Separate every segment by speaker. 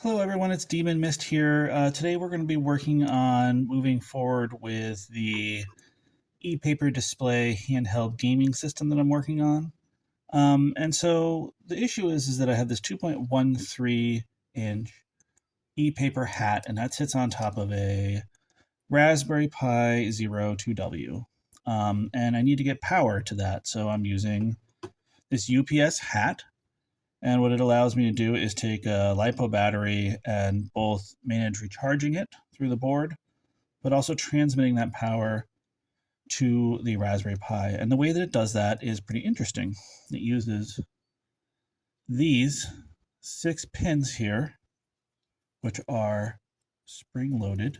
Speaker 1: Hello everyone, it's Demon Mist here. Today we're going to be working on moving forward with the e-paper display handheld gaming system that I'm working on. And so the issue is that I have this 2.13 inch e-paper hat, and that sits on top of a Raspberry Pi Zero 2W. And I need to get power to that, so I'm using this UPS hat. And what it allows me to do is take a LiPo battery and both manage recharging it through the board, but also transmitting that power to the Raspberry Pi. And the way that it does that is pretty interesting. It uses these 6 pins here, which are spring loaded,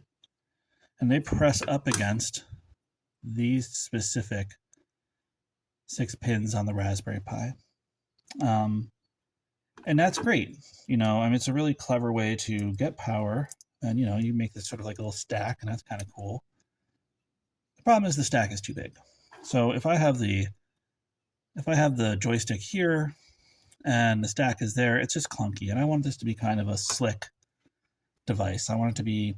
Speaker 1: and they press up against these specific 6 pins on the Raspberry Pi. And that's great. It's a really clever way to get power. And, you make this sort of like a little stack, and that's kind of cool. The problem is the stack is too big. So if I have the joystick here and the stack is there, it's just clunky. And I want this to be kind of a slick device. I want it to be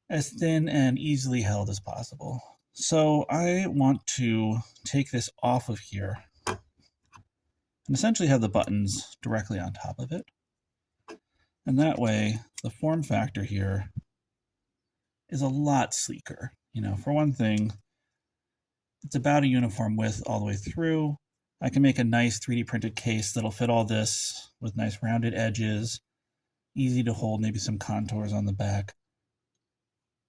Speaker 1: as thin and easily held as possible. So I want to take this off of here and essentially have the buttons directly on top of it. And that way, the form factor here is a lot sleeker. For one thing, it's about a uniform width all the way through. I can make a nice 3D printed case that'll fit all this with nice rounded edges, easy to hold, maybe some contours on the back.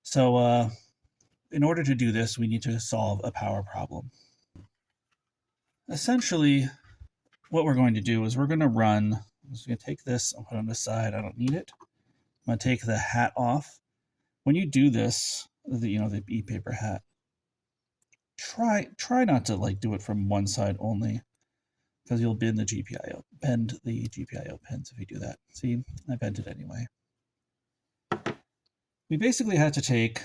Speaker 1: So in order to do this, we need to solve a power problem. Essentially, what we're going to do is we're going to take this, I'll put it on the side, I don't need it. I'm going to take the hat off. When you do this, the e-paper hat, try not to do it from one side only, because you'll bend the GPIO pins if you do that. See, I bent it anyway. We basically have to take,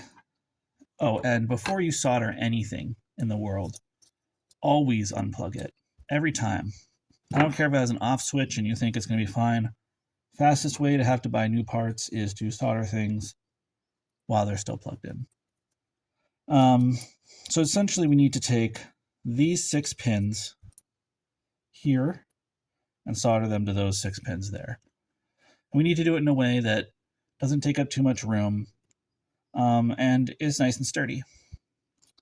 Speaker 1: and before you solder anything in the world, always unplug it, every time. I don't care if it has an off switch and you think it's going to be fine. Fastest way to have to buy new parts is to solder things while they're still plugged in. So essentially we need to take these 6 pins here and solder them to those 6 pins there. And we need to do it in a way that doesn't take up too much room and is nice and sturdy.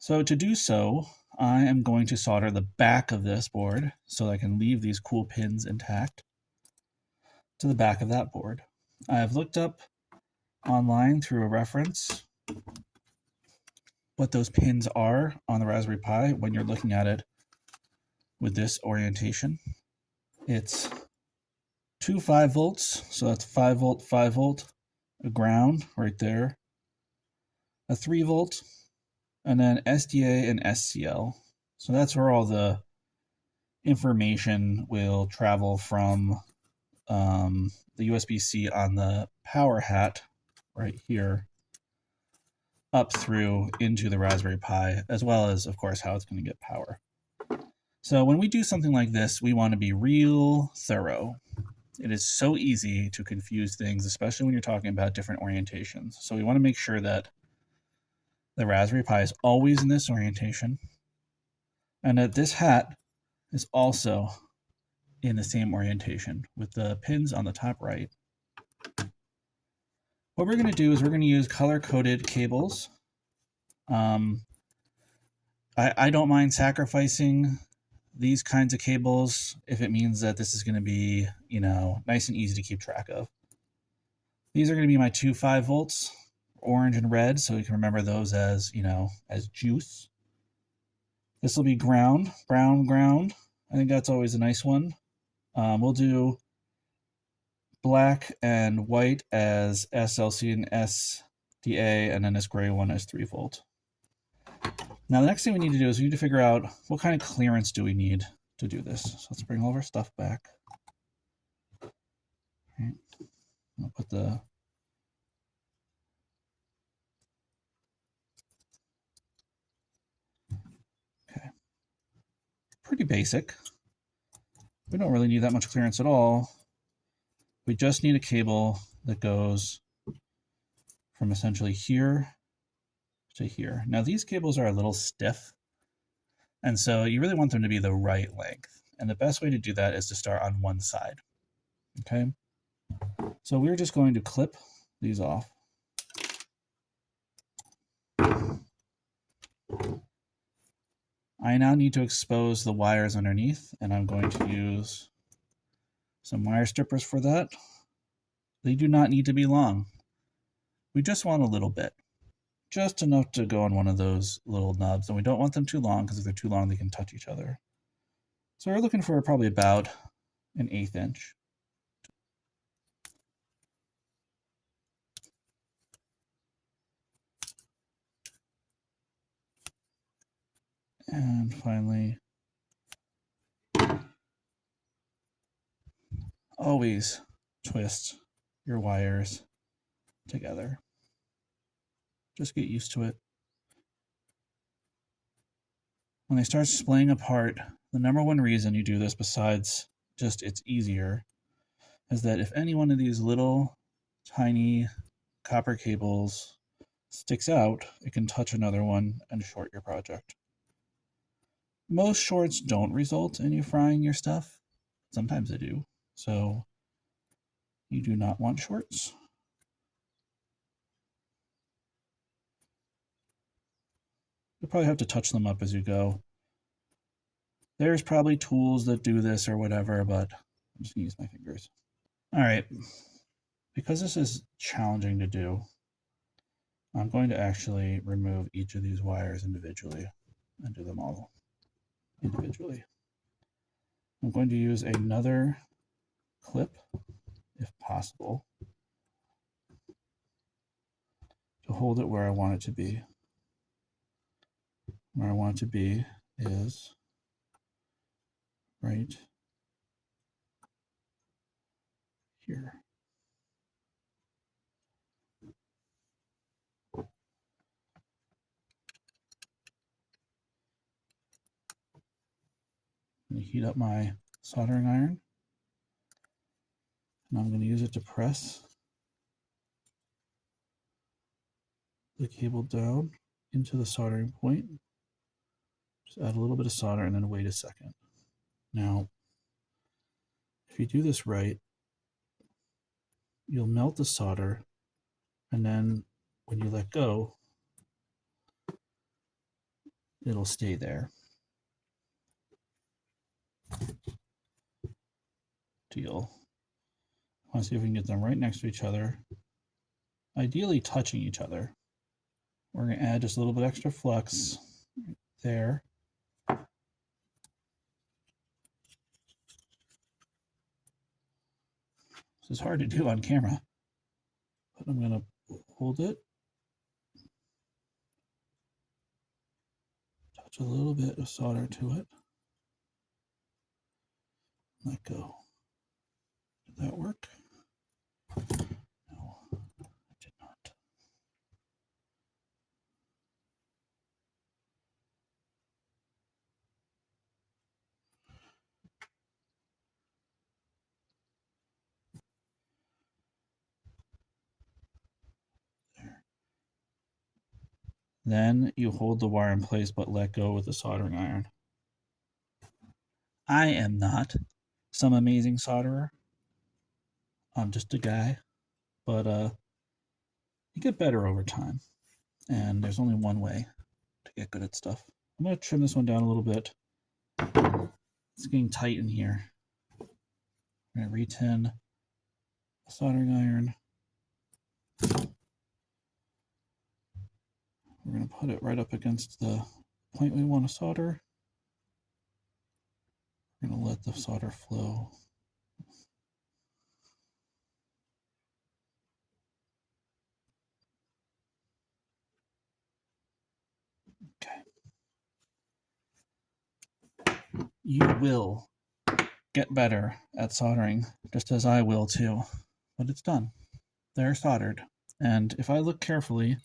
Speaker 1: So to do so, I am going to solder the back of this board so I can leave these cool pins intact to the back of that board. I've looked up online through a reference what those pins are on the Raspberry Pi when you're looking at it with this orientation. It's 2 5-volts, so that's 5-volt, 5-volt, a ground right there, a 3-volt, and then SDA and SCL. So that's where all the information will travel from the USB-C on the power hat right here up through into the Raspberry Pi, as well as, of course, how it's going to get power. So when we do something like this, we want to be real thorough. It is so easy to confuse things, especially when you're talking about different orientations. So we want to make sure that the Raspberry Pi is always in this orientation, and that this hat is also in the same orientation with the pins on the top right. What we're going to do is we're going to use color-coded cables. I don't mind sacrificing these kinds of cables if it means that this is going to be, nice and easy to keep track of. These are going to be my 2 5-volts, orange and red, so you can remember those as, as juice. This will be ground, brown ground. I think that's always a nice one. We'll do black and white as SLC and SDA, and then this gray one as 3-volt. Now the next thing we need to do is we need to figure out what kind of clearance do we need to do this. So let's bring all of our stuff back. All right. I'll put the pretty basic. We don't really need that much clearance at all. We just need a cable that goes from essentially here to here. Now these cables are a little stiff, and so you really want them to be the right length. And the best way to do that is to start on one side. Okay, so we're just going to clip these off. I now need to expose the wires underneath, and I'm going to use some wire strippers for that. They do not need to be long. We just want a little bit, just enough to go on one of those little nubs, and we don't want them too long because if they're too long, they can touch each other. So we're looking for probably about an 1/8 inch. And finally, always twist your wires together. Just get used to it. When they start splaying apart, the number one reason you do this, besides just it's easier, is that if any one of these little tiny copper cables sticks out, it can touch another one and short your project. Most shorts don't result in you frying your stuff. Sometimes they do. So you do not want shorts. You'll probably have to touch them up as you go. There's probably tools that do this or whatever, but I'm just gonna use my fingers. All right, because this is challenging to do, I'm going to actually remove each of these wires individually and do them all individually. I'm going to use another clip, if possible, to hold it where I want it to be. Where I want it to be is right here. I'm going to heat up my soldering iron, and I'm going to use it to press the cable down into the soldering point. Just add a little bit of solder and then wait a second. Now, if you do this right, you'll melt the solder, and then when you let go, it'll stay there. Deal. I want to see if we can get them right next to each other, ideally touching each other. We're going to add just a little bit extra flux right there. This is hard to do on camera, but I'm going to hold it, touch a little bit of solder to it, let go. Did that work? No, it did not. There. Then you hold the wire in place but let go with the soldering iron. I am not some amazing solderer. I'm just a guy, but you get better over time, and there's only one way to get good at stuff. I'm going to trim this one down a little bit. It's getting tight in here. I'm going to retin the soldering iron. We're going to put it right up against the point we want to solder. We're going to let the solder flow. Okay. You will get better at soldering, just as I will too. But it's done. They're soldered. And if I look carefully,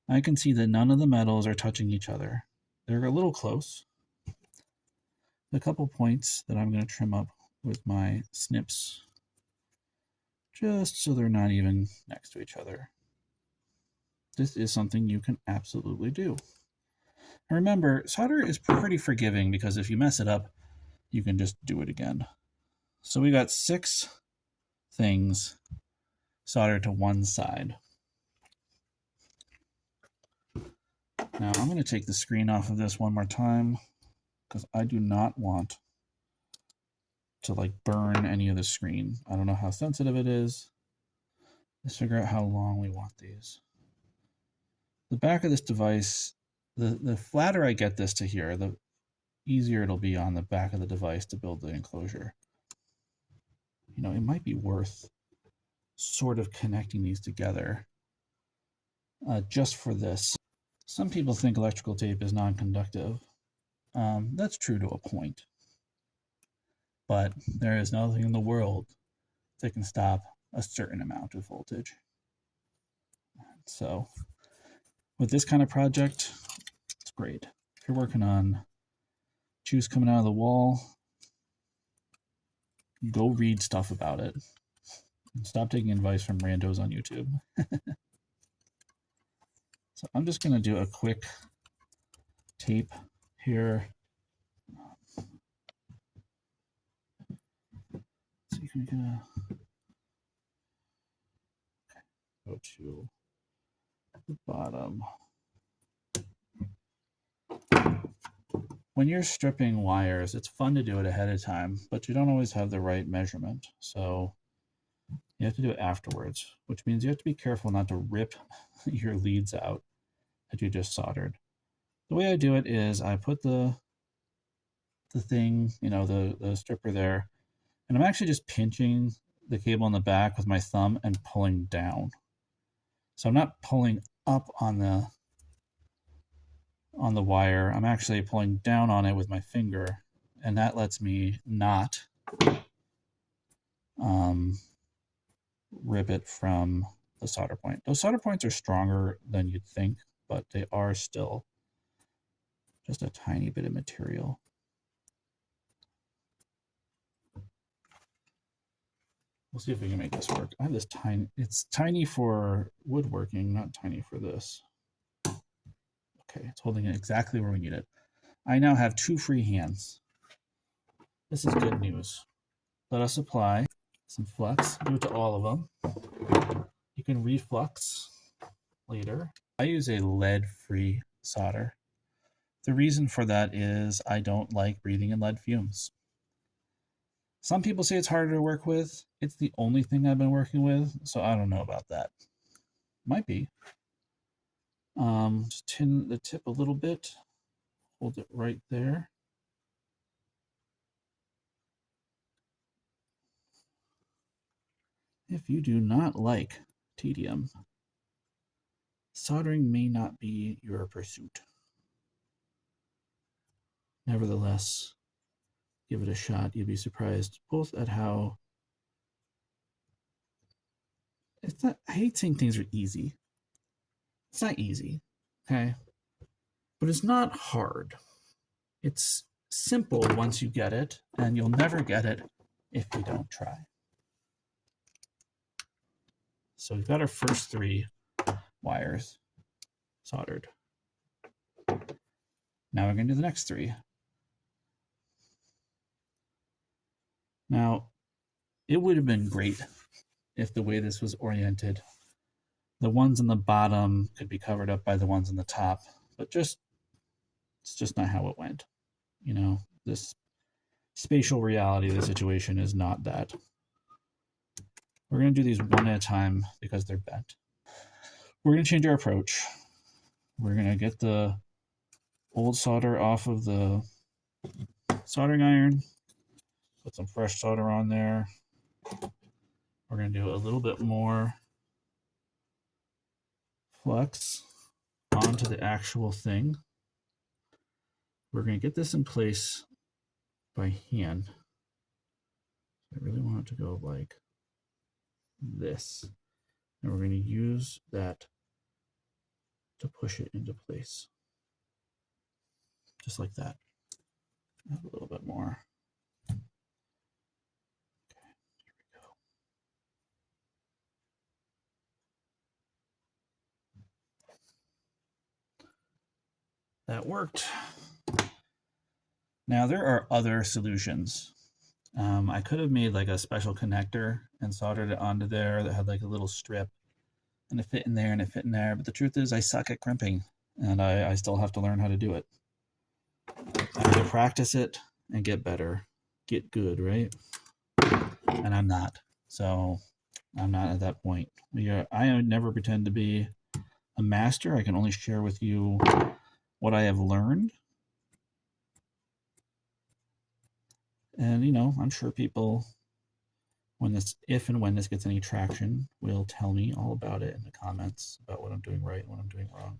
Speaker 1: I can see that none of the metals are touching each other. They're a little close. A couple points that I'm going to trim up with my snips just so they're not even next to each other. This is something you can absolutely do. And remember, solder is pretty forgiving because if you mess it up, you can just do it again. So we got 6 things soldered to one side. Now I'm going to take the screen off of this one more time because I do not want to like burn any of the screen. I don't know how sensitive it is. Let's figure out how long we want these. The back of this device, the flatter I get this to here, the easier it'll be on the back of the device to build the enclosure. You know, it might be worth sort of connecting these together just for this. Some people think electrical tape is non-conductive. That's true to a point. But there is nothing in the world that can stop a certain amount of voltage. So with this kind of project, it's great. If you're working on juice coming out of the wall, go read stuff about it. And stop taking advice from randos on YouTube. So I'm just going to do a quick tape here. So you can go to the bottom. When you're stripping wires, it's fun to do it ahead of time, but you don't always have the right measurement. So you have to do it afterwards, which means you have to be careful not to rip your leads out that you just soldered. The way I do it is I put the thing, you know, the stripper there, and I'm actually just pinching the cable in the back with my thumb and pulling down. So I'm not pulling up on the wire. I'm actually pulling down on it with my finger, and that lets me not rip it from the solder point. Those solder points are stronger than you'd think, but they are still just a tiny bit of material. We'll see if we can make this work. I have this tiny, it's tiny for woodworking, not tiny for this. Okay, it's holding it exactly where we need it. I now have 2 free hands. This is good news. Let us apply some flux. Do it to all of them. You can reflux later. I use a lead-free solder. The reason for that is I don't like breathing in lead fumes. Some people say it's harder to work with. It's the only thing I've been working with, so I don't know about that. Might be. Just tin the tip a little bit. Hold it right there. If you do not like tedium, soldering may not be your pursuit. Nevertheless, give it a shot. You'd be surprised both at how it's not, I hate saying things are easy. It's not easy, okay? But it's not hard. It's simple once you get it, and you'll never get it if you don't try. So we've got our first 3 wires soldered. Now we're going to do the next 3. Now, it would have been great if the way this was oriented, the ones on the bottom could be covered up by the ones on the top, but it's just not how it went. You know, this spatial reality of the situation is not that. We're going to do these one at a time because they're bent. We're going to change our approach. We're going to get the old solder off of the soldering iron, put some fresh solder on there. We're going to do a little bit more flux onto the actual thing. We're going to get this in place by hand. I really want it to go like this. And we're going to use that to push it into place. Just like that. Add a little bit more. Okay, here we go. That worked. Now there are other solutions. I could have made like a special connector and soldered it onto there that had like a little strip and it fit in there and it fit in there. But the truth is I suck at crimping and I still have to learn how to do it. I have to practice it and get better, get good, right? And I'm not. So I'm not at that point. I never pretend to be a master. I can only share with you what I have learned. And, I'm sure people, if and when this gets any traction, will tell me all about it in the comments about what I'm doing right and what I'm doing wrong.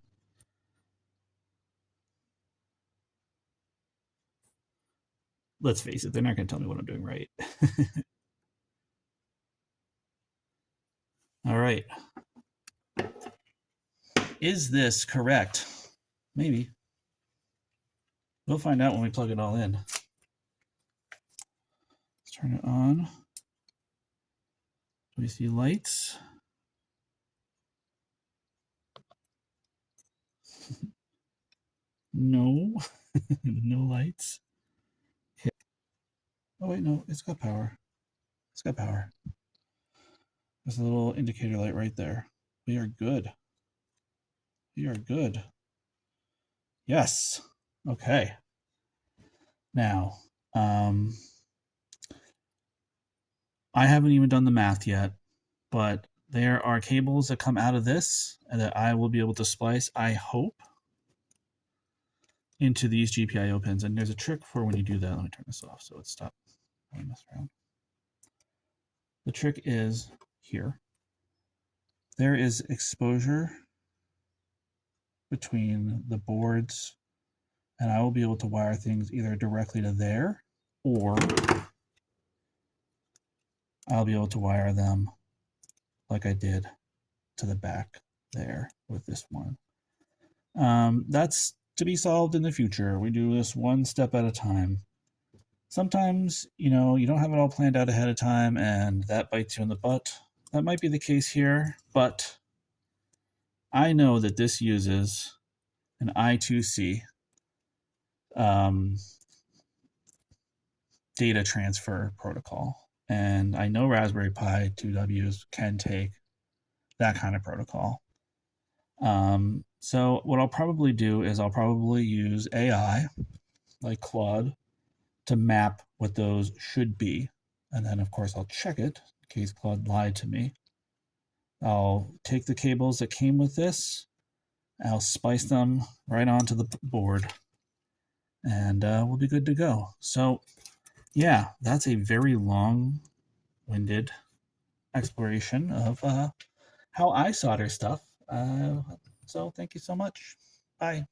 Speaker 1: Let's face it, they're not going to tell me what I'm doing right. All right. Is this correct? Maybe. We'll find out when we plug it all in. Let's turn it on. Do we see lights? No. No lights. Okay. Oh, wait, no. It's got power. It's got power. There's a little indicator light right there. We are good. We are good. Yes. Okay. Now, I haven't even done the math yet, but there are cables that come out of this and that I will be able to splice, I hope, into these GPIO pins. And there's a trick for when you do that. Let me turn this off so it stops. Let me mess around. The trick is here. There is exposure between the boards, and I will be able to wire things either directly to there, or I'll be able to wire them like I did to the back there with this one. That's to be solved in the future. We do this one step at a time. Sometimes, you don't have it all planned out ahead of time, and that bites you in the butt. That might be the case here, but I know that this uses an I2C data transfer protocol. And I know Raspberry Pi 2Ws can take that kind of protocol. So what I'll probably do is I'll probably use AI, like Claude, to map what those should be. And then, of course, I'll check it in case Claude lied to me. I'll take the cables that came with this, I'll splice them right onto the board, and we'll be good to go. So, yeah, that's a very long-winded exploration of how I solder stuff. So thank you so much. Bye.